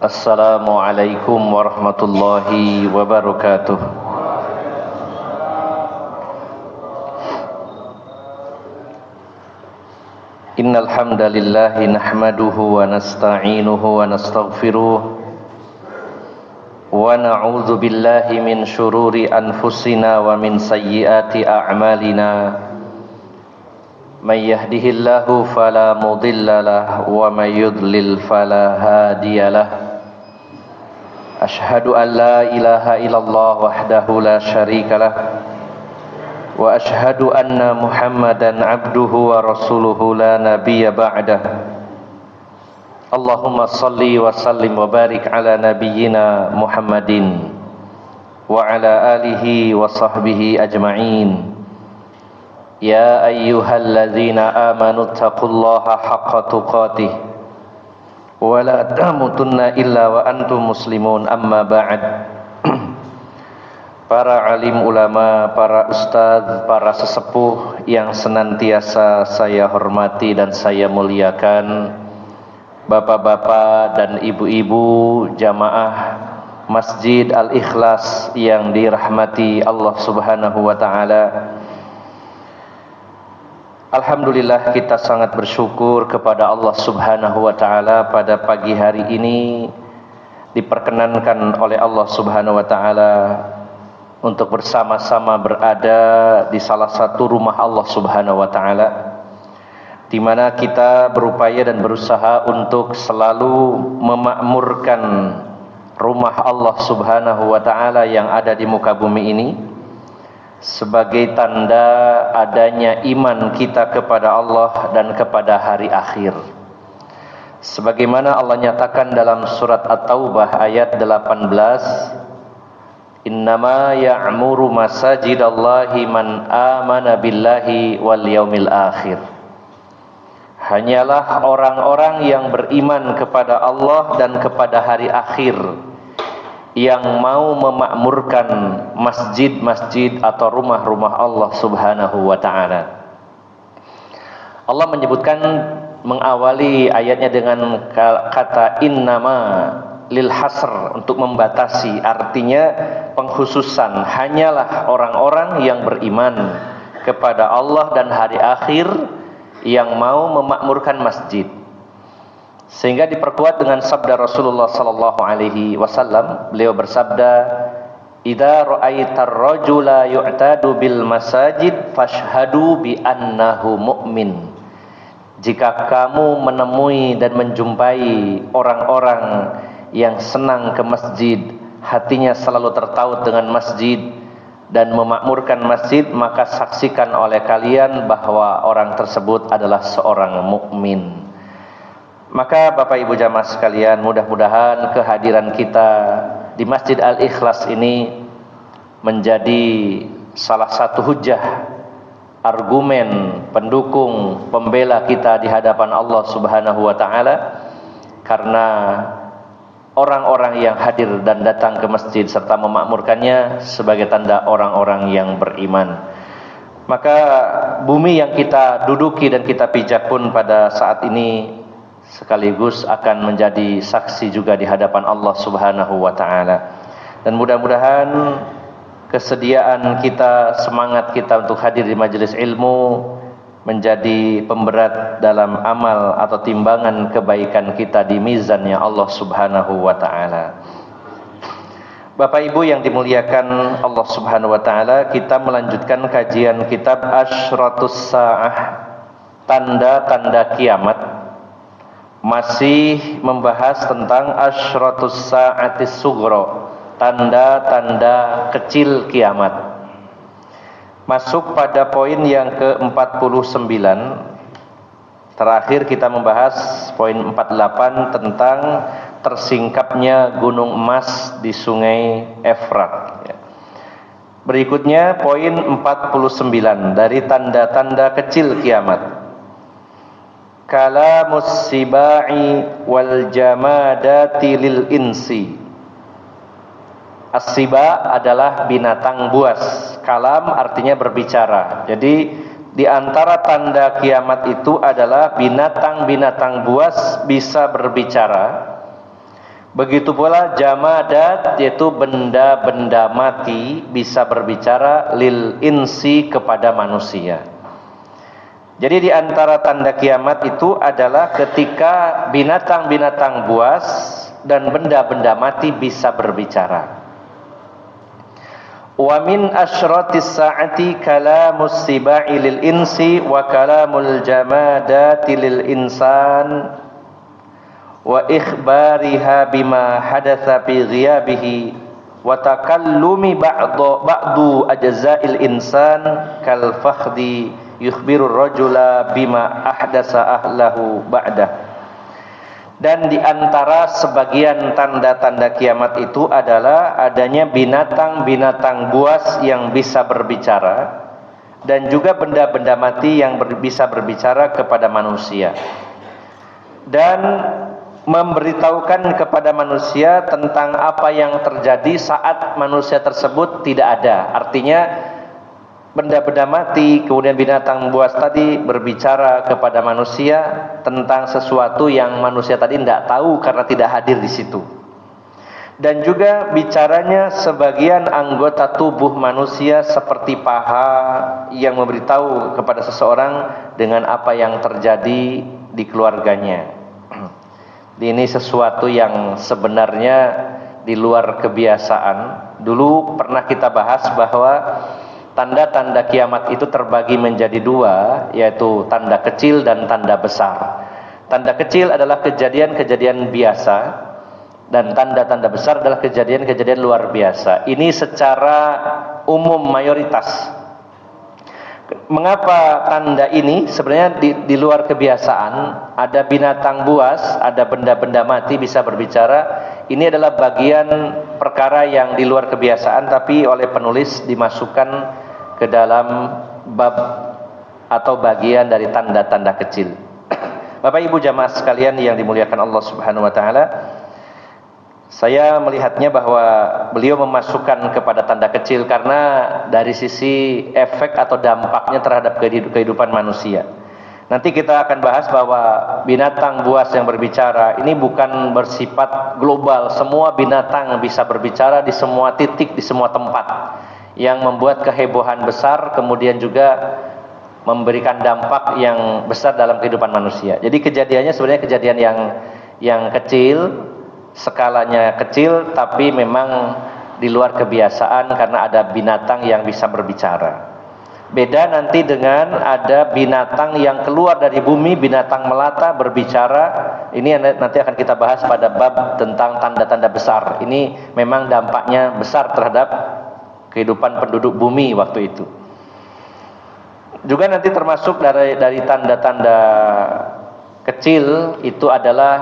Assalamualaikum warahmatullahi wabarakatuh. Innal hamdalillah nahmaduhu wa nasta'inuhu wa nastaghfiruh wa na'udzu billahi min syururi anfusina wa min sayyiati a'malina. May yahdihillahu fala mudilla lahu wa may yudlil fala hadiyalah. Ashhadu an la ilaha illallah wahdahu la syarikalah wa ashhadu anna Muhammadan abduhu wa rasuluhu la nabiyya ba'dah. Allahumma salli wa sallim wa barik ala nabiyyina Muhammadin wa ala alihi wa sahbihi ajma'in. Ya ayyuhalladzina amanu taqullaha haqqa tuqatih wa la tamutunna illa wa antum muslimun, amma ba'd. Para alim ulama, para ustadz, para sesepuh yang senantiasa saya hormati dan saya muliakan, bapak-bapak dan ibu-ibu jamaah Masjid Al-Ikhlas yang dirahmati Allah Subhanahu wa taala. Alhamdulillah, kita sangat bersyukur kepada Allah Subhanahu wa taala pada pagi hari ini diperkenankan oleh Allah Subhanahu wa taala untuk bersama-sama berada di salah satu rumah Allah Subhanahu wa taala, di mana kita berupaya dan berusaha untuk selalu memakmurkan rumah Allah Subhanahu wa taala yang ada di muka bumi ini sebagai tanda adanya iman kita kepada Allah dan kepada hari akhir. Sebagaimana Allah nyatakan dalam surat At-Taubah ayat 18, Innama ya'muru masajidallahi man amana billahi wal yaumil akhir. Hanyalah orang-orang yang beriman kepada Allah dan kepada hari akhir yang mau memakmurkan masjid-masjid atau rumah-rumah Allah Subhanahu wa taala. Allah menyebutkan, mengawali ayatnya dengan kata innama lil hasr, untuk membatasi, artinya pengkhususan, hanyalah orang-orang yang beriman kepada Allah dan hari akhir yang mau memakmurkan masjid. Sehingga diperkuat dengan sabda Rasulullah sallallahu alaihi wasallam. Beliau bersabda, "Idza ra'aitar rajula yu'tadu bil masajid fashhadu bi annahu mu'min." Jika kamu menemui dan menjumpai orang-orang yang senang ke masjid, hatinya selalu tertaut dengan masjid dan memakmurkan masjid, maka saksikan oleh kalian bahwa orang tersebut adalah seorang mukmin. Maka Bapak Ibu jamaah sekalian, mudah-mudahan kehadiran kita di Masjid Al-Ikhlas ini menjadi salah satu hujah, argumen, pendukung, pembela kita di hadapan Allah Subhanahu wa taala, karena orang-orang yang hadir dan datang ke masjid serta memakmurkannya sebagai tanda orang-orang yang beriman. Maka bumi yang kita duduki dan kita pijak pun pada saat ini sekaligus akan menjadi saksi juga di hadapan Allah Subhanahu wa taala. Dan mudah-mudahan kesediaan kita, semangat kita untuk hadir di majelis ilmu menjadi pemberat dalam amal atau timbangan kebaikan kita di mizannya Allah Subhanahu wa taala. Bapak Ibu yang dimuliakan Allah Subhanahu wa taala, kita melanjutkan kajian kitab Asyratus Sa'ah, tanda-tanda kiamat. Masih membahas tentang Asyratus Sa'atis Sughra, tanda-tanda kecil kiamat. Masuk pada poin yang ke-49. Terakhir kita membahas poin 48 tentang tersingkapnya gunung emas di sungai Efrat. Berikutnya poin 49 dari tanda-tanda kecil kiamat. Kalamus sibai wal jamadati lil insi. As-siba adalah binatang buas. Kalam artinya berbicara. Jadi di antara tanda kiamat itu adalah binatang-binatang buas bisa berbicara. Begitu pula jamadat, yaitu benda-benda mati, bisa berbicara lil insi, kepada manusia. Jadi di antara tanda kiamat itu adalah ketika binatang-binatang buas dan benda-benda mati bisa berbicara. Wa min asyratis sa'ati kalamus sibai lil insi wa kalamul jamadati lil insan wa ikhbariha bima hadatsa fi ghiyabihi wa takallumi ba'du ajza'il insan kal fakhdi yukhbiru rajula bima ahdasa ahlahu ba'dah. Dan di antara sebagian tanda-tanda kiamat itu adalah adanya binatang-binatang buas yang bisa berbicara dan juga benda-benda mati yang bisa berbicara kepada manusia dan memberitahukan kepada manusia tentang apa yang terjadi saat manusia tersebut tidak ada. Artinya benda-benda mati, kemudian binatang buas tadi berbicara kepada manusia tentang sesuatu yang manusia tadi tidak tahu karena tidak hadir di situ. Dan juga bicaranya sebagian anggota tubuh manusia seperti paha yang memberitahu kepada seseorang dengan apa yang terjadi di keluarganya. Ini sesuatu yang sebenarnya di luar kebiasaan. Dulu pernah kita bahas bahwa tanda-tanda kiamat itu terbagi menjadi dua, yaitu tanda kecil dan tanda besar. Tanda kecil adalah kejadian-kejadian biasa, dan tanda-tanda besar adalah kejadian-kejadian luar biasa. Ini secara umum mayoritas. Mengapa tanda ini sebenarnya di luar kebiasaan? Ada binatang buas, ada benda-benda mati bisa berbicara. Ini adalah bagian perkara yang di luar kebiasaan, tapi oleh penulis dimasukkan ke dalam bab atau bagian dari tanda-tanda kecil. Bapak Ibu jamaah sekalian yang dimuliakan Allah Subhanahu wa taala, saya melihatnya bahwa beliau memasukkan kepada tanda kecil karena dari sisi efek atau dampaknya terhadap kehidupan manusia. Nanti kita akan bahas bahwa binatang buas yang berbicara ini bukan bersifat global. Semua binatang bisa berbicara di semua titik, di semua tempat, yang membuat kehebohan besar, kemudian juga memberikan dampak yang besar dalam kehidupan manusia. Jadi kejadiannya sebenarnya kejadian yang kecil, skalanya kecil, tapi memang di luar kebiasaan karena ada binatang yang bisa berbicara. Beda nanti dengan ada binatang yang keluar dari bumi, binatang melata berbicara. Ini nanti akan kita bahas pada bab tentang tanda-tanda besar. Ini memang dampaknya besar terhadap kehidupan penduduk bumi waktu itu. Juga nanti termasuk dari tanda-tanda kecil itu adalah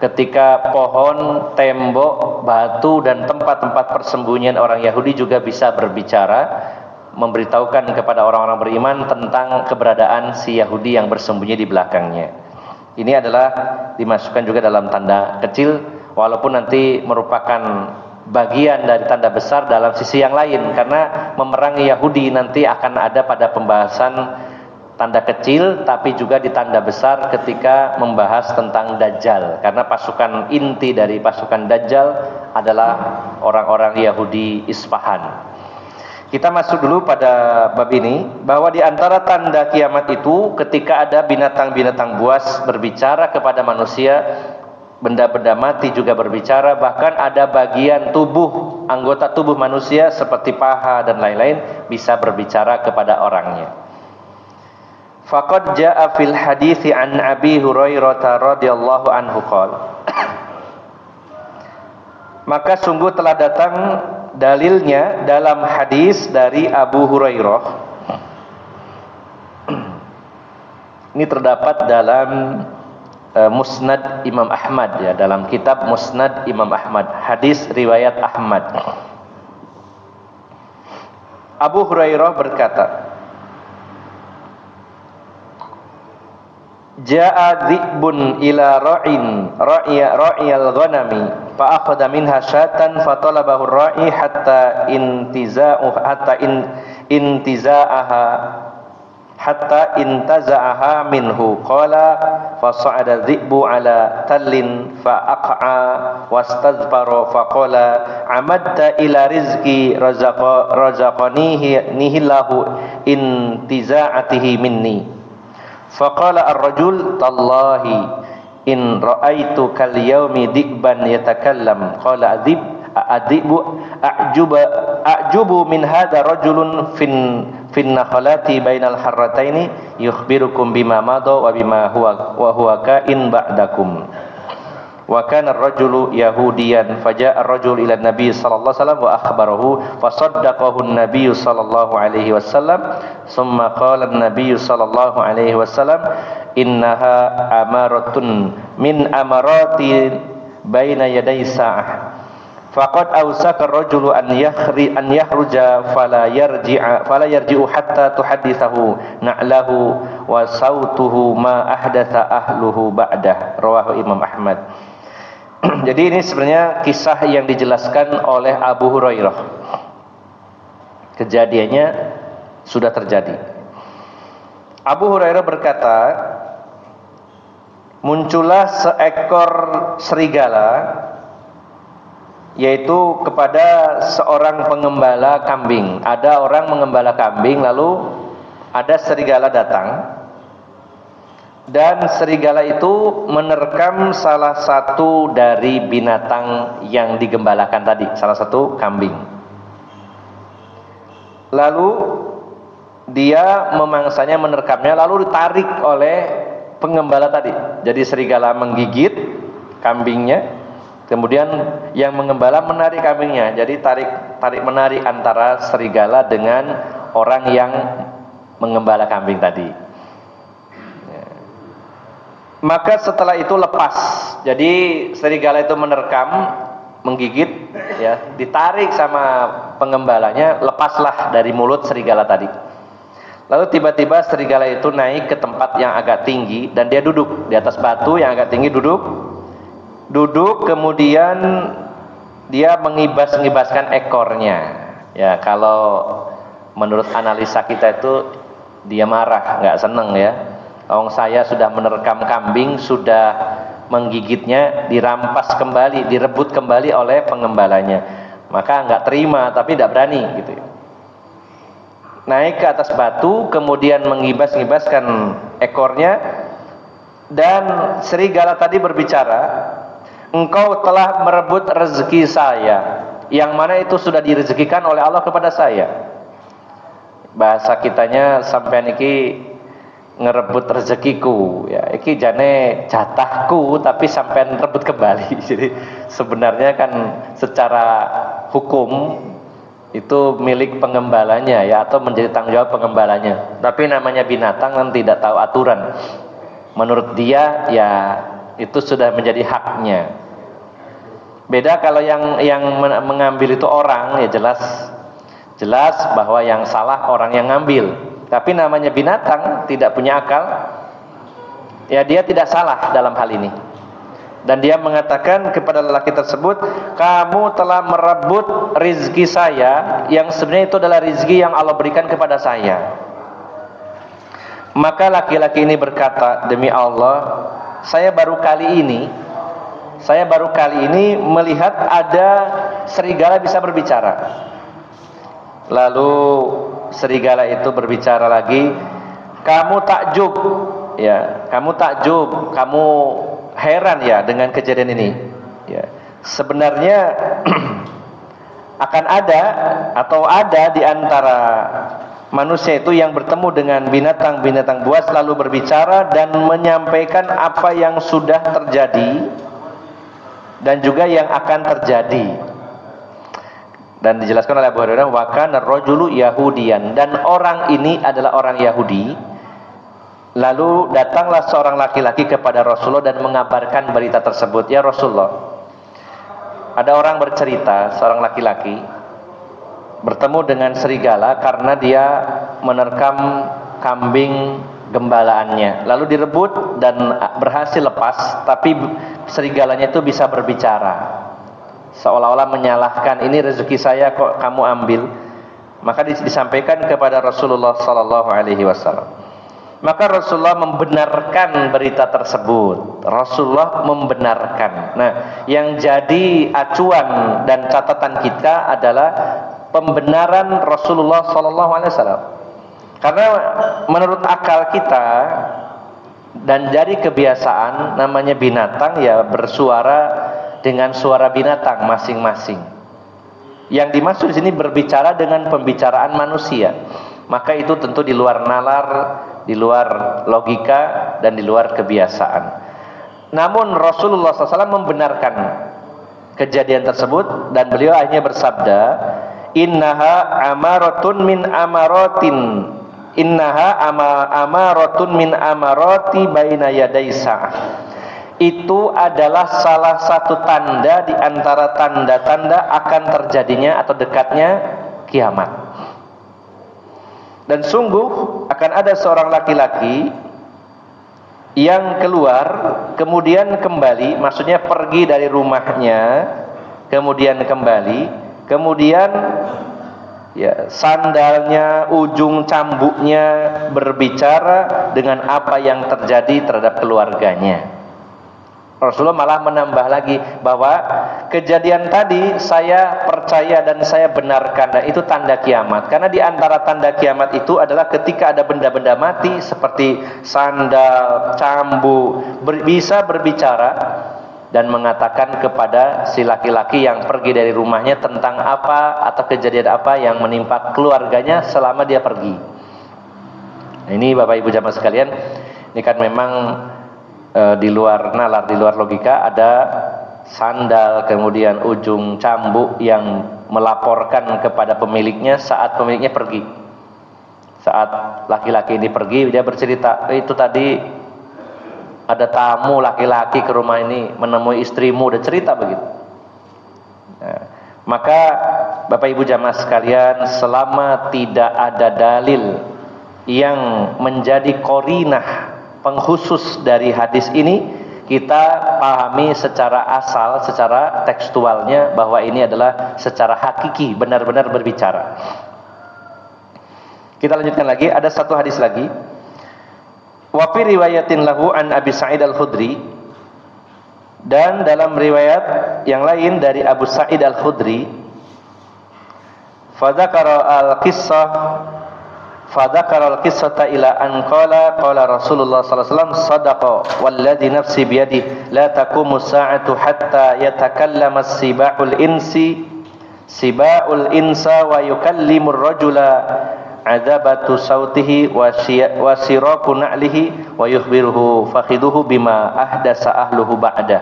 ketika pohon, tembok, batu, dan tempat-tempat persembunyian orang Yahudi juga bisa berbicara, memberitahukan kepada orang-orang beriman tentang keberadaan si Yahudi yang bersembunyi di belakangnya. Ini adalah dimasukkan juga dalam tanda kecil, walaupun nanti merupakan bagian dari tanda besar dalam sisi yang lain, karena memerangi Yahudi nanti akan ada pada pembahasan tanda kecil, tapi juga di tanda besar ketika membahas tentang Dajjal, karena pasukan inti dari pasukan Dajjal adalah orang-orang Yahudi Isfahan. Kita masuk dulu pada bab ini, bahwa di antara tanda kiamat itu ketika ada binatang-binatang buas berbicara kepada manusia, benda-benda mati juga berbicara, bahkan ada bagian tubuh, anggota tubuh manusia seperti paha dan lain-lain bisa berbicara kepada orangnya. Faqad jaa fil hadithi an Abi Hurairah radhiyallahu anhu qala. Maka sungguh telah datang dalilnya dalam hadis dari Abu Hurairah. Ini terdapat dalam Musnad Imam Ahmad, ya, dalam kitab Musnad Imam Ahmad, hadis riwayat Ahmad. Abu Hurairah berkata, Ja'a dhi'bun ila ra'iyal ghanami fa akhadha minha syatan fa talabahu ar-ra'i hatta intiza'aha hatta intaza'aha minhu qala fasa'ada dhi'bu ala tallin fa'aq'a wastadbara faqala amadta ila rizqi razaqanihi nihillahu intiza'atihi minni faqala ar-rajul tallahi in ra'aitu kal yaumi dhi'ban yatakallam qala adibu a'jubu min hadha rajulun fin nakhlati bainal harrataini yukhbirukum bima madha wa bima huwa ka'in ba'dakum wa kana ar-rajulu yahudiyan faja'a ar-rajul ila an-nabi sallallahu alaihi wasallam wa akhbarahu fasaddaqahu an-nabi sallallahu alaihi wasallam thumma qala an-nabi sallallahu alaihi wasallam innaha amaratun min amarati baina yaday sa'ah faqad awsaka ar-rajulu an yahruja fala yarji'u hatta tuhaddithahu na'lahu wa sautuhu ma ahdatha ahluhu ba'dah, rawahu Imam Ahmad. Jadi ini sebenarnya kisah yang dijelaskan oleh Abu Hurairah. Kejadiannya sudah terjadi. Abu Hurairah berkata, muncullah seekor serigala, yaitu kepada seorang pengembala kambing. Ada orang mengembala kambing, lalu ada serigala datang, dan serigala itu menerkam salah satu dari binatang yang digembalakan tadi, salah satu kambing. Lalu dia memangsanya, menerkamnya, lalu ditarik oleh pengembala tadi. Jadi serigala menggigit kambingnya, kemudian yang mengembala menarik kambingnya. Jadi tarik menarik antara serigala dengan orang yang mengembala kambing tadi. Maka setelah itu lepas. Jadi serigala itu menerkam, menggigit, ya, ditarik sama pengembalanya, lepaslah dari mulut serigala tadi. Lalu tiba-tiba serigala itu naik ke tempat yang agak tinggi dan dia duduk di atas batu yang agak tinggi, duduk, kemudian dia mengibas-ngibaskan ekornya. Ya, kalau menurut analisa kita itu dia marah, nggak seneng ya. Saya sudah menerkam kambing, sudah menggigitnya, dirampas kembali, direbut kembali oleh pengembalanya. Maka nggak terima, tapi tidak berani gitu. Naik ke atas batu, kemudian mengibas-ngibaskan ekornya, dan serigala tadi berbicara, engkau telah merebut rezeki saya, yang mana itu sudah direzekikan oleh Allah kepada saya. Bahasa kitanya sampai niki ngerebut rezekiku, ya, iki jane jatahku tapi sampean rebut kembali. Jadi sebenarnya kan secara hukum itu milik pengembalanya, ya, atau menjadi tanggung jawab pengembalanya. Tapi namanya binatang kan tidak tahu aturan. Menurut dia, ya, itu sudah menjadi haknya. Beda kalau yang mengambil itu orang, ya jelas bahwa yang salah orang yang ngambil. Tapi namanya binatang, tidak punya akal, ya, dia tidak salah dalam hal ini. Dan dia mengatakan kepada lelaki tersebut, kamu telah merebut rizki saya, yang sebenarnya itu adalah rizki yang Allah berikan kepada saya. Maka laki-laki ini berkata, demi Allah, saya baru kali ini melihat ada serigala bisa berbicara. Lalu serigala itu berbicara lagi, kamu takjub, kamu heran ya dengan kejadian ini. Ya, sebenarnya akan ada di antara manusia itu yang bertemu dengan binatang buas lalu berbicara dan menyampaikan apa yang sudah terjadi dan juga yang akan terjadi. Dan dijelaskan oleh Abu Hurairah, wa kana ar-rajulu yahudiyan, dan orang ini adalah orang Yahudi. Lalu datanglah seorang laki-laki kepada Rasulullah dan mengabarkan berita tersebut. Ya Rasulullah, ada orang bercerita, seorang laki-laki bertemu dengan serigala karena dia menerkam kambing gembalaannya, lalu direbut dan berhasil lepas, tapi serigalanya itu bisa berbicara, seolah-olah menyalahkan, ini rezeki saya kok kamu ambil. Maka disampaikan kepada Rasulullah sallallahu alaihi wasallam. Maka Rasulullah membenarkan berita tersebut. Rasulullah membenarkan. Nah, yang jadi acuan dan catatan kita adalah pembenaran Rasulullah SAW. Karena menurut akal kita dan dari kebiasaan, namanya binatang ya bersuara dengan suara binatang masing-masing. Yang dimaksud di sini berbicara dengan pembicaraan manusia. Maka itu tentu di luar nalar, di luar logika, dan di luar kebiasaan. Namun Rasulullah SAW membenarkan kejadian tersebut, dan beliau akhirnya bersabda, innaha amaratun min amaratin, innaha amaratun min amarati baina yaday sa'ah. Itu adalah salah satu tanda di antara tanda-tanda akan terjadinya atau dekatnya kiamat. Dan sungguh akan ada seorang laki-laki yang keluar kemudian kembali, maksudnya pergi dari rumahnya kemudian kembali, kemudian ya sandalnya, ujung cambuknya berbicara dengan apa yang terjadi terhadap keluarganya. Rasulullah malah menambah lagi bahwa kejadian tadi saya percaya dan saya benarkan, dan itu tanda kiamat. Karena di antara tanda kiamat itu adalah ketika ada benda-benda mati seperti sandal, cambuk bisa berbicara dan mengatakan kepada si laki-laki yang pergi dari rumahnya tentang apa atau kejadian apa yang menimpa keluarganya selama dia pergi. Nah, ini Bapak Ibu jamaah sekalian, ini kan memang di luar nalar, di luar logika. Ada sandal kemudian ujung cambuk yang melaporkan kepada pemiliknya saat pemiliknya pergi. Saat laki-laki ini pergi, dia bercerita, itu tadi ada tamu laki-laki ke rumah ini menemui istrimu, dia cerita begitu. Nah, maka Bapak Ibu jamaah sekalian, selama tidak ada dalil yang menjadi qarinah, pengkhusus dari hadis ini, kita pahami secara asal, secara tekstualnya bahwa ini adalah secara hakiki, benar-benar berbicara. Kita lanjutkan lagi, ada satu hadis lagi. Wa fi riwayatin lahu an Abi Sa'id Al-Khudri, dan dalam riwayat yang lain dari Abu Sa'id Al-Khudri, fa dzakara al-qissah fadzakara al-qissata ila an qala Rasulullah sallallahu alaihi wasallam sadaqa walladzi nafsi biyadihi la taqumu as-sa'atu hatta yatakallama as-siba'ul insa wa yukallimu ar-rajula 'adzabatu sautihi wa siraku na'lihi wa yukhbiruhu fakhiduhu bima ahdasa ahluhu ba'da.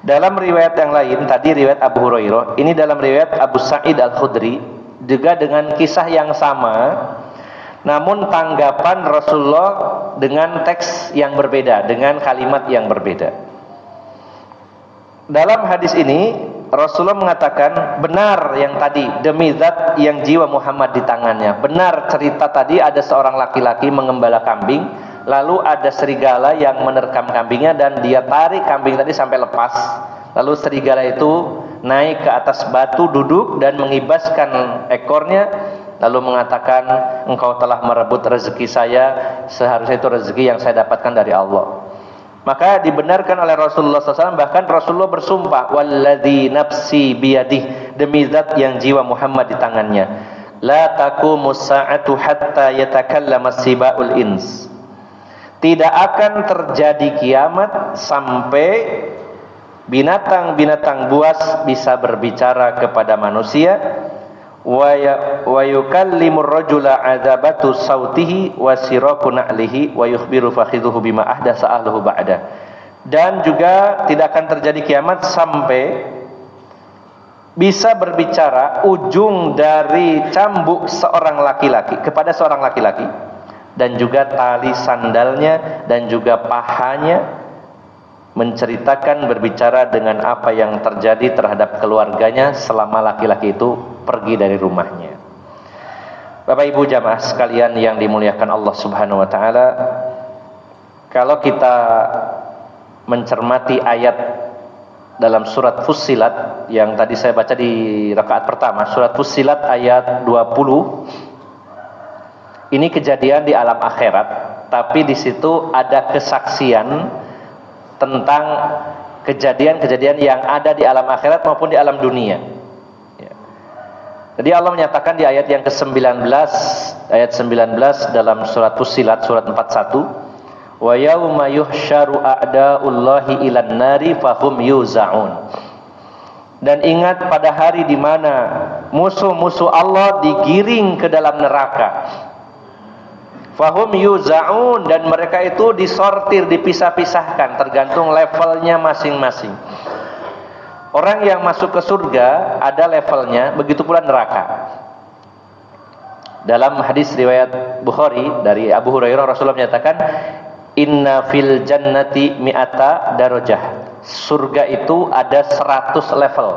Dalam riwayat yang lain, tadi riwayat Abu Hurairah, ini dalam riwayat Abu Sa'id Al-Khudri juga dengan kisah yang sama, namun tanggapan Rasulullah dengan teks yang berbeda, dengan kalimat yang berbeda. Dalam hadis ini Rasulullah mengatakan, benar yang tadi, demi zat yang jiwa Muhammad di tangannya. Benar cerita tadi ada seorang laki-laki mengembala kambing, lalu ada serigala yang menerkam kambingnya dan dia tarik kambing tadi sampai lepas. Lalu serigala itu naik ke atas batu, duduk dan mengibaskan ekornya, lalu mengatakan, engkau telah merebut rezeki saya, seharusnya itu rezeki yang saya dapatkan dari Allah. Maka dibenarkan oleh Rasulullah SAW, bahkan Rasulullah bersumpah, walladzi nafsi biyadih, demi zat yang jiwa Muhammad di tangannya, la taqumus sa'atu hatta yatakallama siba'ul ins. Tidak akan terjadi kiamat sampai binatang-binatang buas bisa berbicara kepada manusia, wa yukallimur rajula 'adzabatu sautihi wa siraku na'lihi wa yukhbiru fakhiduhu bima ahdasa ahluhu ba'da. Dan juga tidak akan terjadi kiamat sampai bisa berbicara ujung dari cambuk seorang laki-laki kepada seorang laki-laki, dan juga tali sandalnya dan juga pahanya, menceritakan, berbicara dengan apa yang terjadi terhadap keluarganya selama laki-laki itu pergi dari rumahnya. Bapak Ibu jamaah sekalian yang dimuliakan Allah Subhanahu wa taala, kalau kita mencermati ayat dalam surat Fussilat yang tadi saya baca di rakaat pertama, surat Fussilat ayat 20, ini kejadian di alam akhirat, tapi di situ ada kesaksian tentang kejadian-kejadian yang ada di alam akhirat maupun di alam dunia. Ya. Jadi Allah menyatakan di ayat yang ke-19, ayat 19 dalam surat Fussilat, surat 41, wa yauma yuhsyaru a'da'ullahi ilan nari fahum yuzaun. Dan ingat pada hari di mana musuh-musuh Allah digiring ke dalam neraka. Fahum yuzaun, dan mereka itu disortir, dipisah-pisahkan tergantung levelnya masing-masing. Orang yang masuk ke surga ada levelnya, begitu pula neraka. Dalam hadis riwayat Bukhari dari Abu Hurairah, Rasulullah menyatakan, inna fil jannati mi'ata darajah. Surga itu ada 100 level,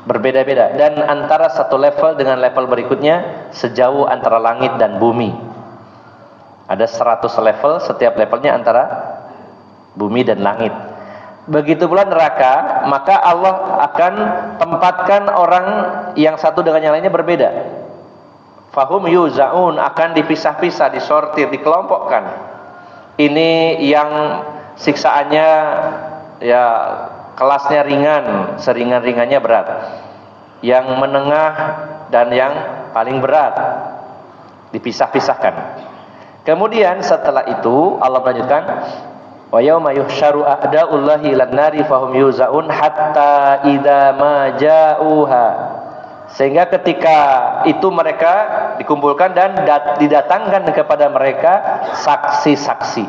berbeda-beda, dan antara satu level dengan level berikutnya sejauh antara langit dan bumi. Ada 100 level, setiap levelnya antara bumi dan langit. Begitu pula neraka, maka Allah akan tempatkan orang yang satu dengan yang lainnya berbeda. Fahum yuzaun, akan dipisah-pisah, disortir, dikelompokkan. Ini yang siksaannya ya kelasnya ringan, seringan-ringannya berat. Yang menengah dan yang paling berat dipisah-pisahkan. Kemudian setelah itu Allah melanjutkan, wa yauma yuhsyaru a'da'ullahi ilan nari fahum yuzaun hatta idza ma ja'uha. Sehingga ketika itu mereka dikumpulkan dan didatangkan kepada mereka saksi-saksi.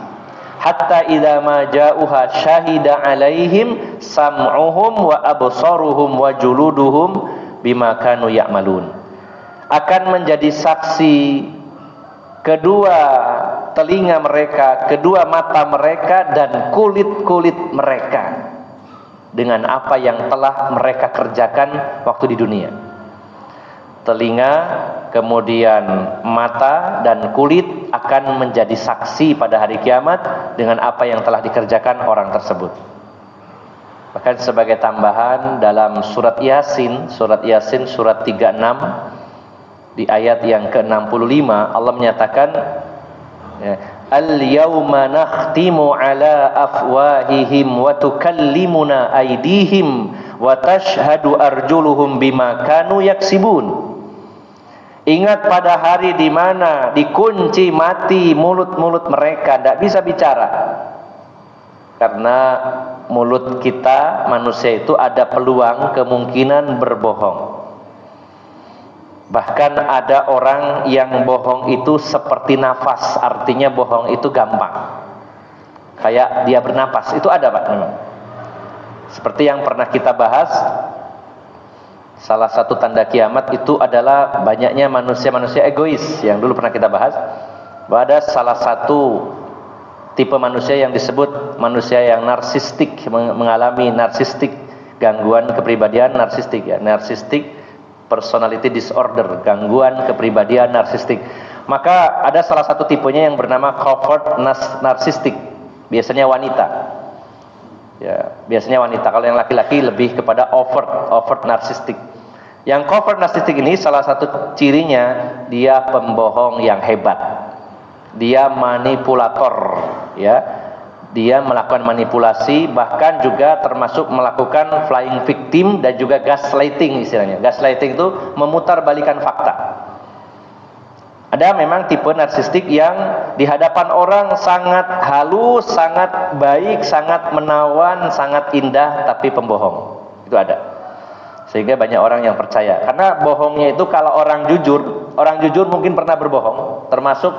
Hatta idza ma ja'uha syahida 'alaihim sam'uhum wa absaruhum wa juluduhum bima kanu ya'malun. Akan menjadi saksi kedua telinga mereka, kedua mata mereka, dan kulit-kulit mereka dengan apa yang telah mereka kerjakan waktu di dunia. Telinga, kemudian mata dan kulit akan menjadi saksi pada hari kiamat dengan apa yang telah dikerjakan orang tersebut. Bahkan sebagai tambahan dalam surat Yasin surat 36 di ayat yang ke-65 Allah menyatakan, al-yawma nakhtimu ala afwahihim wa tukallimuna aydihim wa tashhadu arjuluhum bima kanu yaksibun. Ingat pada hari di mana dikunci mati mulut-mulut mereka, tidak bisa bicara. Karena mulut kita manusia itu ada peluang kemungkinan berbohong. Bahkan ada orang yang bohong itu seperti nafas, artinya bohong itu gampang. Kayak dia bernapas, itu ada Pak memang. Seperti yang pernah kita bahas, salah satu tanda kiamat itu adalah banyaknya manusia-manusia egois, yang dulu pernah kita bahas. Bahwa ada salah satu tipe manusia yang disebut manusia yang narsistik, mengalami narsistik, gangguan kepribadian narsistik ya, narsistik personality disorder, gangguan kepribadian narsistik. Maka ada salah satu tipenya yang bernama covert narsistik, biasanya wanita. Ya, biasanya wanita. Kalau yang laki-laki lebih kepada overt narsistik. Yang covert narsistik ini salah satu cirinya dia pembohong yang hebat. Dia manipulator, ya. Dia melakukan manipulasi, bahkan juga termasuk melakukan flying victim dan juga gaslighting istilahnya. Gaslighting itu memutarbalikan fakta. Ada memang tipe narsistik yang di hadapan orang sangat halus, sangat baik, sangat menawan, sangat indah, tapi pembohong. Itu ada. Sehingga banyak orang yang percaya. Karena bohongnya itu kalau orang jujur mungkin pernah berbohong, termasuk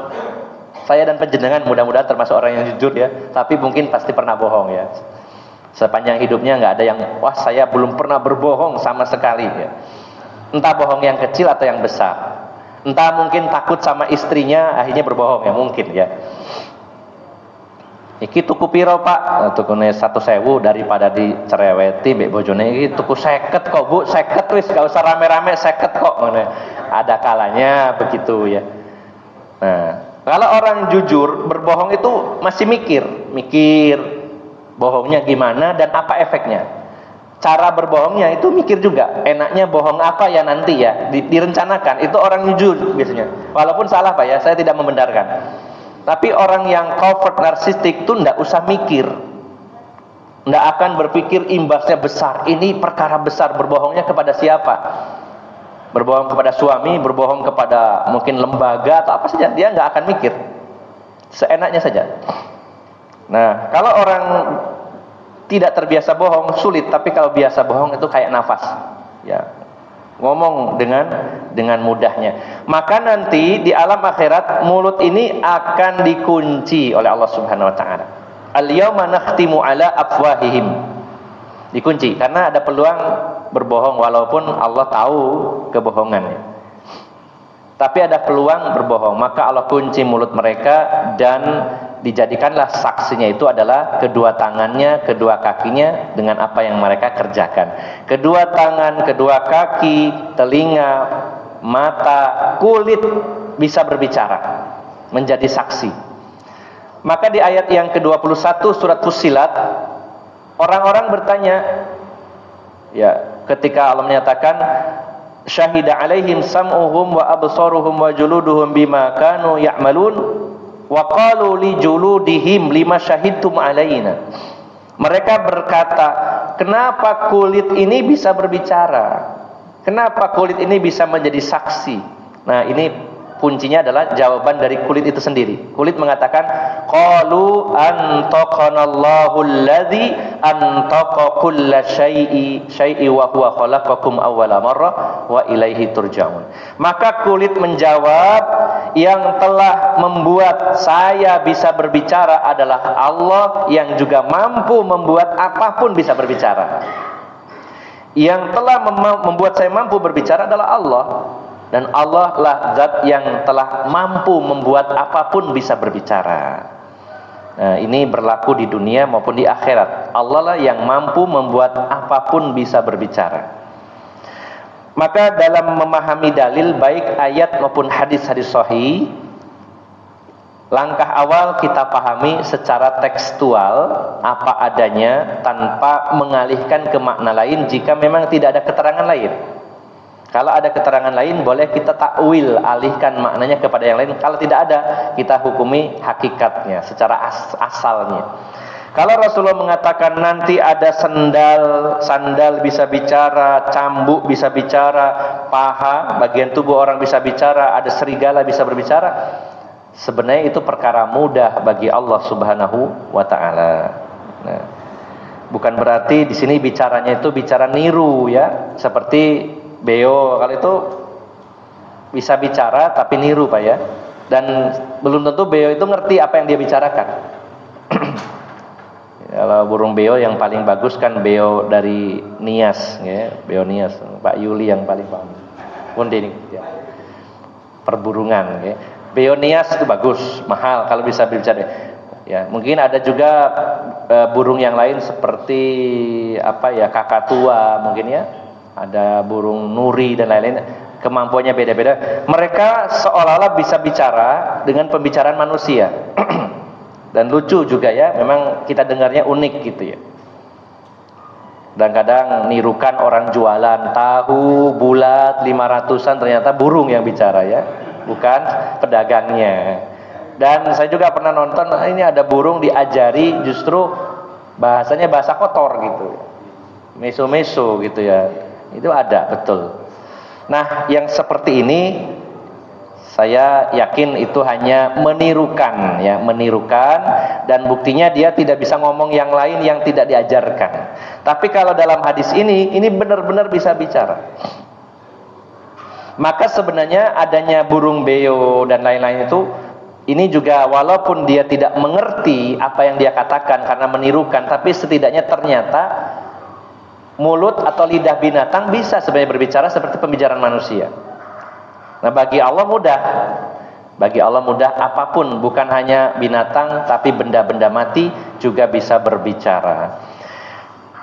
saya dan penjenengan mudah-mudahan termasuk orang yang jujur ya, tapi mungkin pasti pernah bohong ya. Sepanjang hidupnya nggak ada yang, wah saya belum pernah berbohong sama sekali ya. Entah bohong yang kecil atau yang besar. Entah mungkin takut sama istrinya akhirnya berbohong ya, mungkin ya. Iki tuku piro Pak? Tukune 1.000 daripada dicereweti mbek bojone. Iki tuku 50 kok Bu, 50 wis gak usah rame-rame, 50 kok ngono. Ada kalanya begitu ya. Nah, kalau orang jujur berbohong itu masih mikir bohongnya gimana dan apa efeknya. Cara berbohongnya itu mikir juga, enaknya bohong apa ya nanti ya, direncanakan. Itu orang jujur biasanya. Walaupun salah Pak ya, saya tidak membenarkan. Tapi orang yang covert narsistik itu tidak usah mikir, tidak akan berpikir imbasnya besar. Ini perkara besar, berbohongnya kepada siapa? Berbohong kepada suami, berbohong kepada mungkin lembaga atau apa saja, dia nggak akan mikir, seenaknya saja. Nah, kalau orang tidak terbiasa bohong sulit, tapi kalau biasa bohong itu kayak nafas, ya, ngomong dengan mudahnya. Maka nanti di alam akhirat mulut ini akan dikunci oleh Allah Subhanahu wa taala. Al-yauma nakhtimu ala afwahihim. Dikunci karena ada peluang berbohong walaupun Allah tahu kebohongannya. Tapi ada peluang berbohong, maka Allah kunci mulut mereka dan dijadikanlah saksinya itu adalah kedua tangannya, kedua kakinya dengan apa yang mereka kerjakan. Kedua tangan, kedua kaki, telinga, mata, kulit bisa berbicara, menjadi saksi. Maka di ayat yang ke-21 surat Fussilat, orang-orang bertanya, ya, ketika Allah menyatakan syahida alaihim sam'uhum wa absaruhum wa juluduhum bima kanu ya'malun wa qalu li juludihim lima syahidtum alaina. Mereka berkata, kenapa kulit ini bisa berbicara? Kenapa kulit ini bisa menjadi saksi? Nah, ini kuncinya adalah jawaban dari kulit itu sendiri. Kulit mengatakan, qalu antaqanallahu alladzi antaqa kulla syai'i wa huwa khalaqakum awwala marrah wa ilaihi turja'un. Maka kulit menjawab, yang telah membuat saya bisa berbicara adalah Allah yang juga mampu membuat apapun bisa berbicara. Yang telah membuat saya mampu berbicara adalah Allah. Dan Allah lah zat yang telah mampu membuat apapun bisa berbicara. Nah, ini berlaku di dunia maupun di akhirat. Allah lah yang mampu membuat apapun bisa berbicara. Maka dalam memahami dalil baik ayat maupun hadis-hadis sahih, langkah awal kita pahami secara tekstual apa adanya tanpa mengalihkan ke makna lain jika memang tidak ada keterangan lain. Kalau ada keterangan lain boleh kita takwil, alihkan maknanya kepada yang lain. Kalau tidak ada, kita hukumi hakikatnya secara asalnya. Kalau Rasulullah mengatakan nanti ada sandal bisa bicara, cambuk bisa bicara, paha, bagian tubuh orang bisa bicara, ada serigala bisa berbicara, sebenarnya itu perkara mudah bagi Allah Subhanahu wa taala. Nah, bukan berarti di sini bicaranya itu bicara niru, ya, seperti beo, kalau itu bisa bicara tapi niru, Pak, ya. Dan belum tentu beo itu ngerti apa yang dia bicarakan. Kalau burung beo yang paling bagus kan beo dari Nias, ya, beo Nias, Pak Yuli yang paling paham. Ini ya. Perburungan, ya. Beo Nias itu bagus, mahal kalau bisa bicara. Ya, mungkin ada juga burung yang lain seperti apa ya, kakatua mungkin, ya. Ada burung nuri dan lain-lain, kemampuannya beda-beda. Mereka seolah-olah bisa bicara dengan pembicaraan manusia. Dan lucu juga, ya, memang kita dengarnya unik gitu, ya. Dan kadang nirukan orang jualan tahu bulat 500-an, ternyata burung yang bicara, ya, bukan pedagangnya. Dan saya juga pernah nonton, ini ada burung diajari justru bahasanya bahasa kotor gitu, meso-meso gitu, ya. Itu ada, betul. Nah, yang seperti ini saya yakin itu hanya menirukan, ya, menirukan, dan buktinya dia tidak bisa ngomong yang lain yang tidak diajarkan. Tapi kalau dalam hadis ini benar-benar bisa bicara. Maka sebenarnya adanya burung beo dan lain-lain itu, ini juga walaupun dia tidak mengerti apa yang dia katakan karena menirukan, tapi setidaknya ternyata mulut atau lidah binatang bisa sebenarnya berbicara seperti pembicaraan manusia. Nah, bagi Allah mudah. Bagi Allah mudah apapun, bukan hanya binatang tapi benda-benda mati juga bisa berbicara.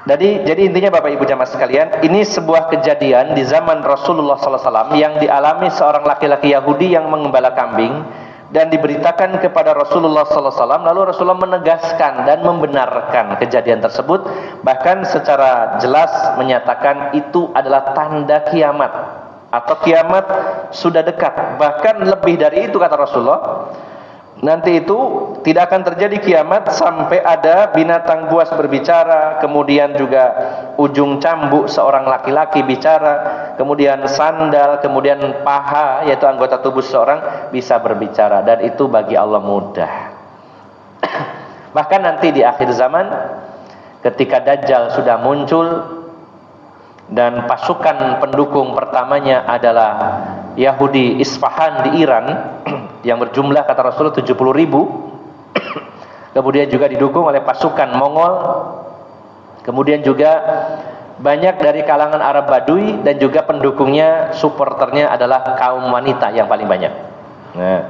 Jadi intinya Bapak Ibu jamaah sekalian, ini sebuah kejadian di zaman Rasulullah SAW yang dialami seorang laki-laki Yahudi yang mengembala kambing dan diberitakan kepada Rasulullah SAW. Lalu Rasulullah menegaskan dan membenarkan kejadian tersebut, bahkan secara jelas menyatakan itu adalah tanda kiamat atau kiamat sudah dekat. Bahkan lebih dari itu kata Rasulullah, nanti itu tidak akan terjadi kiamat sampai ada binatang buas berbicara, kemudian juga ujung cambuk seorang laki-laki bicara, kemudian sandal, kemudian paha yaitu anggota tubuh seseorang bisa berbicara, dan itu bagi Allah mudah. Bahkan nanti di akhir zaman ketika Dajjal sudah muncul dan pasukan pendukung pertamanya adalah Yahudi Isfahan di Iran yang berjumlah kata Rasulullah 70.000, kemudian juga didukung oleh pasukan Mongol, kemudian juga banyak dari kalangan Arab Badui, dan juga pendukungnya, supporternya adalah kaum wanita yang paling banyak. Nah,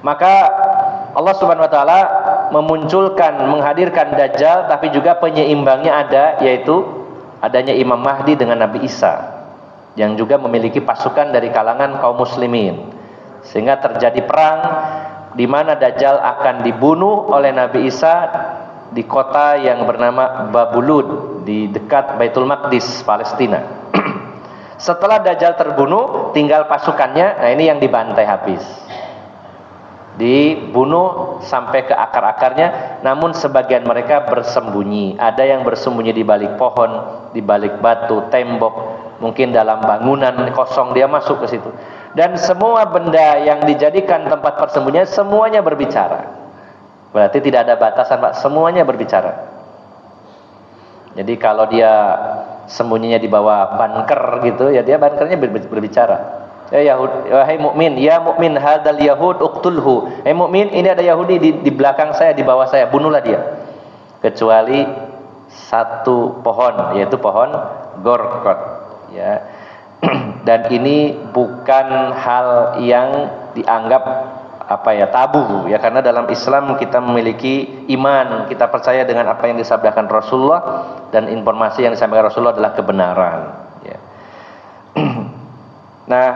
maka Allah Subhanahu wa taala memunculkan, menghadirkan Dajjal, tapi juga penyeimbangnya ada, yaitu adanya Imam Mahdi dengan Nabi Isa yang juga memiliki pasukan dari kalangan kaum muslimin, sehingga terjadi perang di mana Dajjal akan dibunuh oleh Nabi Isa di kota yang bernama Babulud di dekat Baitul Maqdis, Palestina. Setelah Dajjal terbunuh, tinggal pasukannya. Nah, ini yang dibantai habis, dibunuh sampai ke akar-akarnya. Namun sebagian mereka bersembunyi. Ada yang bersembunyi di balik pohon, di balik batu, tembok, mungkin dalam bangunan kosong dia masuk ke situ. Dan semua benda yang dijadikan tempat persembunyian semuanya berbicara. Berarti tidak ada batasan, Pak. Semuanya berbicara. Jadi kalau dia sembunyinya di bawah bunker gitu, ya dia bunkernya berbicara. Ya Yahud, wahai mukmin, ya mukmin, hadal yahud uqtulhu. Hei mukmin, ini ada Yahudi di belakang saya, di bawah saya, bunuhlah dia. Kecuali satu pohon, yaitu pohon Gorkot, ya. Dan ini bukan hal yang dianggap tabu, ya, karena dalam Islam kita memiliki iman, kita percaya dengan apa yang disabdakan Rasulullah, dan informasi yang disampaikan Rasulullah adalah kebenaran, ya. Nah,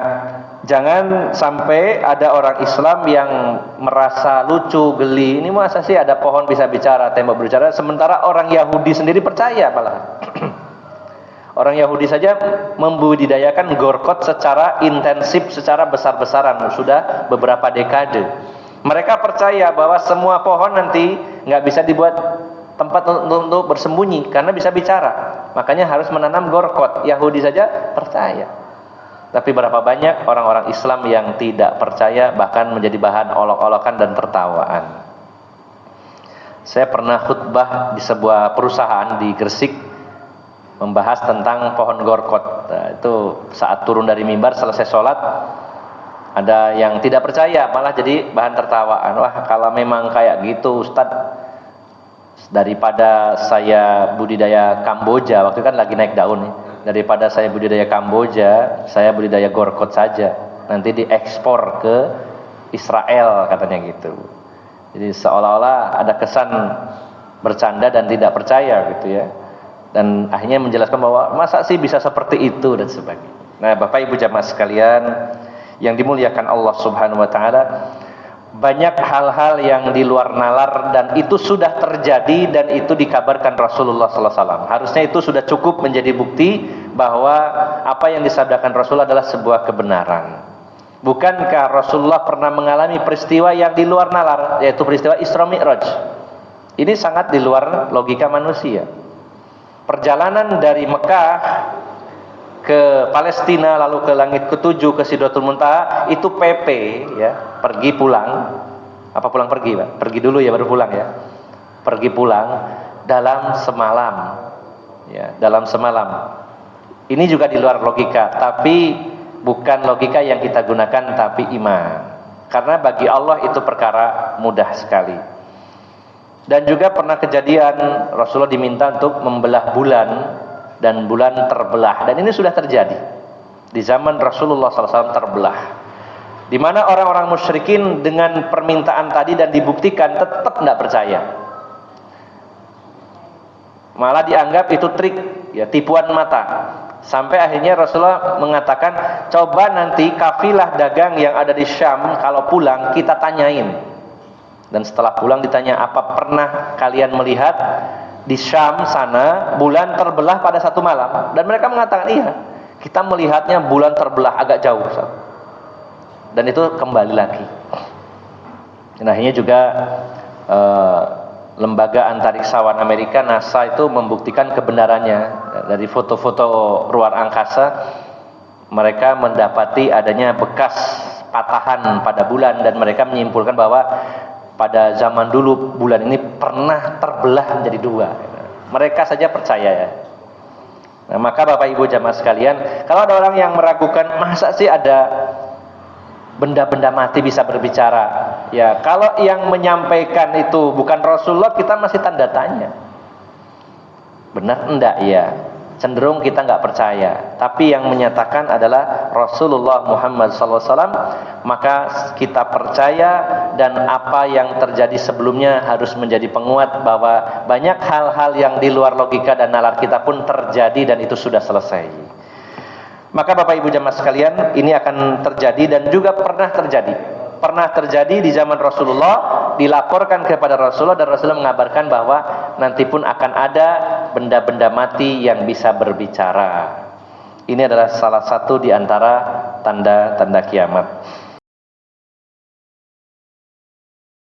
jangan sampai ada orang Islam yang merasa lucu, geli. Ini masa sih ada pohon bisa bicara, tembok berbicara, sementara orang Yahudi sendiri percaya malah. Orang Yahudi saja membudidayakan gorkot secara intensif, secara besar-besaran, sudah beberapa dekade. Mereka percaya bahwa semua pohon nanti nggak bisa dibuat tempat untuk bersembunyi karena bisa bicara. Makanya harus menanam gorkot. Yahudi saja percaya. Tapi berapa banyak orang-orang Islam yang tidak percaya, bahkan menjadi bahan olok-olokan dan tertawaan. Saya pernah khutbah di sebuah perusahaan di Gresik, membahas tentang pohon gorkot. Nah, itu saat turun dari mimbar selesai sholat, ada yang tidak percaya, malah jadi bahan tertawaan. Wah, kalau memang kayak gitu Ustadz, daripada saya budidaya Kamboja, waktu itu kan lagi naik daun nih, daripada saya budidaya Kamboja, saya budidaya gorkot saja, nanti diekspor ke Israel, katanya gitu. Jadi seolah-olah ada kesan bercanda dan tidak percaya gitu, ya. Dan akhirnya menjelaskan bahwa masa sih bisa seperti itu dan sebagainya. Nah, Bapak Ibu jamaah sekalian yang dimuliakan Allah Subhanahu wa taala, banyak hal-hal yang di luar nalar dan itu sudah terjadi dan itu dikabarkan Rasulullah sallallahu alaihi wasallam. Harusnya itu sudah cukup menjadi bukti bahwa apa yang disabdakan Rasulullah adalah sebuah kebenaran. Bukankah Rasulullah pernah mengalami peristiwa yang di luar nalar, yaitu peristiwa Isra Mi'raj? Ini sangat di luar logika manusia. Perjalanan dari Mekah ke Palestina, lalu ke langit ketujuh, ke Sidratul Muntaha, itu PP, ya, pergi pulang. Apa pulang pergi, Pak? Pergi dulu ya baru pulang, ya. Pergi pulang dalam semalam, ya, dalam semalam. Ini juga di luar logika, tapi bukan logika yang kita gunakan, tapi iman. Karena bagi Allah itu perkara mudah sekali. Dan juga pernah kejadian Rasulullah diminta untuk membelah bulan dan bulan terbelah, dan ini sudah terjadi di zaman Rasulullah SAW terbelah, di mana orang-orang musyrikin dengan permintaan tadi dan dibuktikan tetap tidak percaya, malah dianggap itu trik, ya, tipuan mata. Sampai akhirnya Rasulullah mengatakan, coba nanti kafilah dagang yang ada di Syam kalau pulang kita tanyain. Dan setelah pulang ditanya, apa pernah kalian melihat di Syam sana bulan terbelah pada satu malam? Dan mereka mengatakan, iya, kita melihatnya bulan terbelah agak jauh. Dan itu kembali lagi. Nah, ini juga lembaga antariksawan Amerika NASA itu membuktikan kebenarannya dari foto-foto luar angkasa. Mereka mendapati adanya bekas patahan pada bulan dan mereka menyimpulkan bahwa pada zaman dulu bulan ini pernah terbelah menjadi dua. Mereka saja percaya ya. Nah, maka Bapak Ibu jamaah sekalian, kalau ada orang yang meragukan masa sih ada benda-benda mati bisa berbicara, ya kalau yang menyampaikan itu bukan Rasulullah, kita masih tanda tanya. Benar enggak? Ya, cenderung kita nggak percaya. Tapi yang menyatakan adalah Rasulullah Muhammad SAW, maka kita percaya, dan apa yang terjadi sebelumnya harus menjadi penguat bahwa banyak hal-hal yang di luar logika dan nalar kita pun terjadi dan itu sudah selesai. Maka Bapak Ibu jamaah sekalian, ini akan terjadi dan juga pernah terjadi. Pernah terjadi di zaman Rasulullah, dilaporkan kepada Rasulullah dan Rasulullah mengabarkan bahwa nanti pun akan ada benda-benda mati yang bisa berbicara. Ini adalah salah satu di antara tanda-tanda kiamat.